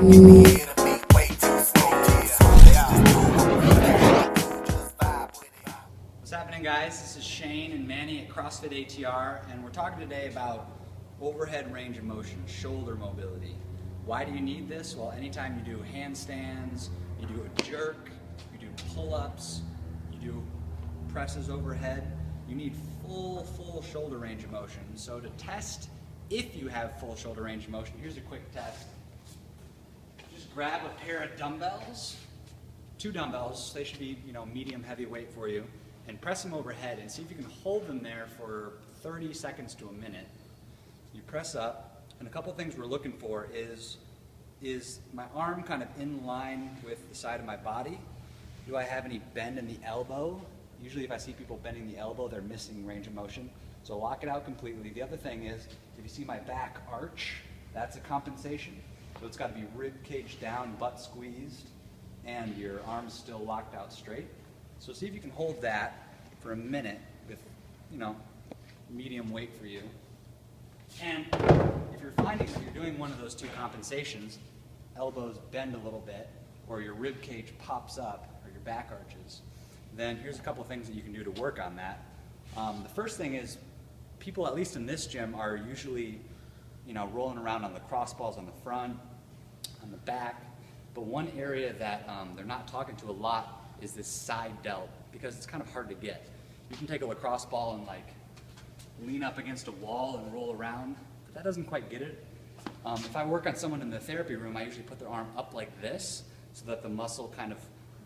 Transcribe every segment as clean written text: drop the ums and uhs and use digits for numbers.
What's happening, guys? This is Shane and Manny at CrossFit ATR, and we're talking today about overhead range of motion, shoulder mobility. Why do you need this? Well, anytime you do handstands, you do a jerk, you do pull-ups, you do presses overhead, you need full shoulder range of motion. So to test if you have full shoulder range of motion, here's a quick test. Just grab a pair of dumbbells, 2 dumbbells, they should be, medium heavy weight for you, and press them overhead and see if you can hold them there for 30 seconds to a minute. You press up, and a couple things we're looking for is my arm kind of in line with the side of my body? Do I have any bend in the elbow? Usually if I see people bending the elbow, they're missing range of motion. So lock it out completely. The other thing is, if you see my back arch, that's a compensation. So it's got to be rib cage down, butt squeezed, and your arms still locked out straight. So see if you can hold that for a minute with, medium weight for you. And if you're finding that you're doing one of those 2 compensations, elbows bend a little bit, or your rib cage pops up, or your back arches, then here's a couple things that you can do to work on that. The first thing is, people, at least in this gym, are usually, rolling around on the cross balls on the front, on the back, but one area that they're not talking to a lot is this side delt, because it's kind of hard to get. You can take a lacrosse ball and lean up against a wall and roll around, but that doesn't quite get it. If I work on someone in the therapy room, I usually put their arm up like this so that the muscle kind of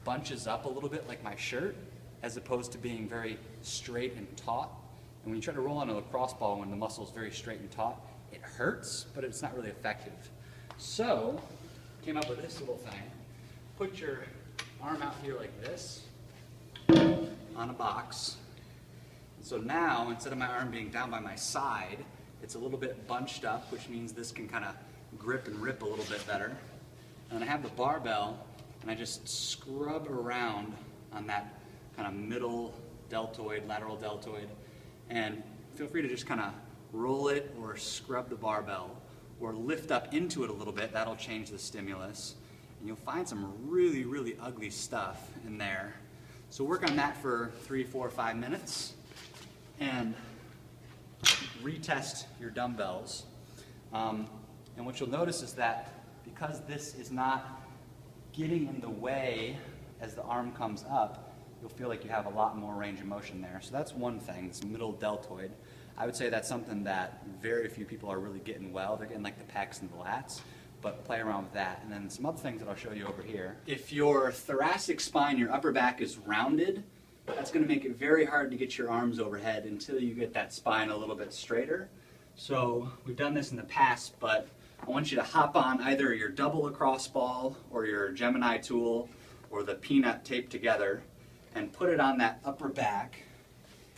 bunches up a little bit like my shirt, as opposed to being very straight and taut. And when you try to roll on a lacrosse ball when the muscle is very straight and taut, it hurts, but it's not really effective. So, came up with this little thing. Put your arm out here like this on a box. And so now, instead of my arm being down by my side, it's a little bit bunched up, which means this can kind of grip and rip a little bit better. And I have the barbell, and I just scrub around on that kind of middle deltoid, lateral deltoid, and feel free to just kind of roll it or scrub the barbell or lift up into it a little bit. That'll change the stimulus. And you'll find some really ugly stuff in there. So work on that for 3, 4, 5 minutes and retest your dumbbells. And what you'll notice is that because this is not getting in the way as the arm comes up, you'll feel like you have a lot more range of motion there. So that's one thing, this middle deltoid. I would say that's something that very few people are really getting well. They're getting like the pecs and the lats, but play around with that. And then some other things that I'll show you over here. If your thoracic spine, your upper back is rounded, that's going to make it very hard to get your arms overhead until you get that spine a little bit straighter. So we've done this in the past, but I want you to hop on either your double lacrosse ball or your Gemini tool or the peanut taped together and put it on that upper back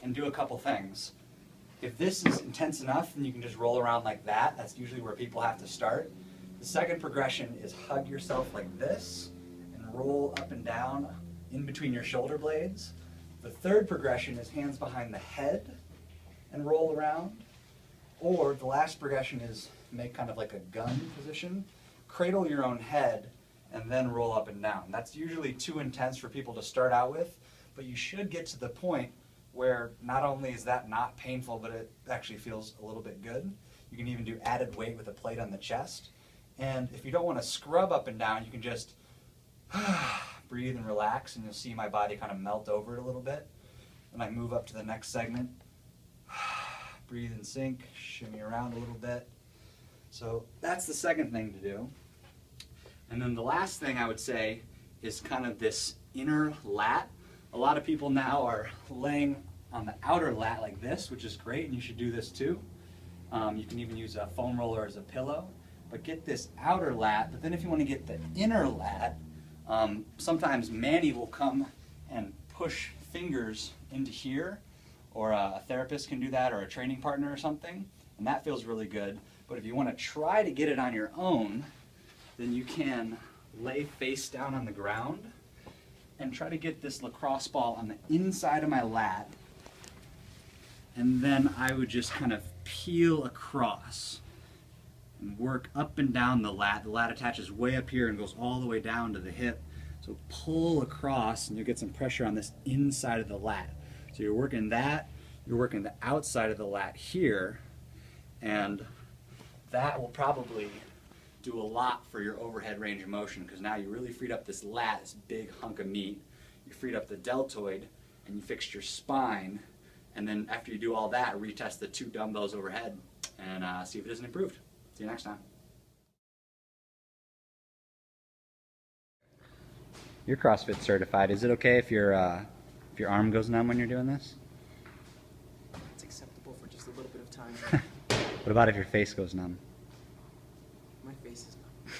and do a couple things. If this is intense enough, then you can just roll around like that. That's usually where people have to start. The second progression is hug yourself like this and roll up and down in between your shoulder blades. The third progression is hands behind the head and roll around. Or the last progression is make kind of like a gun position, cradle your own head, and then roll up and down. That's usually too intense for people to start out with, but you should get to the point where not only is that not painful, but it actually feels a little bit good. You can even do added weight with a plate on the chest. And if you don't want to scrub up and down, you can just breathe and relax, and you'll see my body kind of melt over it a little bit. And I move up to the next segment. Breathe and sink, shimmy around a little bit. So that's the second thing to do. And then the last thing I would say is kind of this inner lat. A lot of people now are laying on the outer lat like this, which is great, and you should do this too. You can even use a foam roller as a pillow. But get this outer lat, but then if you want to get the inner lat, sometimes Manny will come and push fingers into here, or a therapist can do that, or a training partner or something, and that feels really good. But if you want to try to get it on your own, then you can lay face down on the ground and try to get this lacrosse ball on the inside of my lat, and then I would just kind of peel across. and work up and down the lat. The lat attaches way up here and goes all the way down to the hip. So pull across and you'll get some pressure on this inside of the lat. So you're working that, you're working the outside of the lat here, and that will probably do a lot for your overhead range of motion, because now you really freed up this lat, this big hunk of meat. You freed up the deltoid and you fixed your spine, and then after you do all that, retest the 2 dumbbells overhead and see if it isn't improved. See you next time. You're CrossFit certified. Is it okay if your arm goes numb when you're doing this? It's acceptable for just a little bit of time. What about if your face goes numb? My face is numb.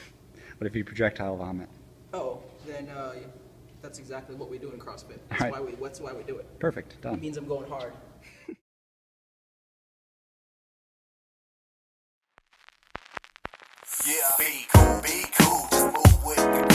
What if you projectile vomit? Oh, then that's exactly what we do in CrossFit. That's, Right. that's why we do it. Perfect. Done. It means I'm going hard. Yeah, be cool, just move with the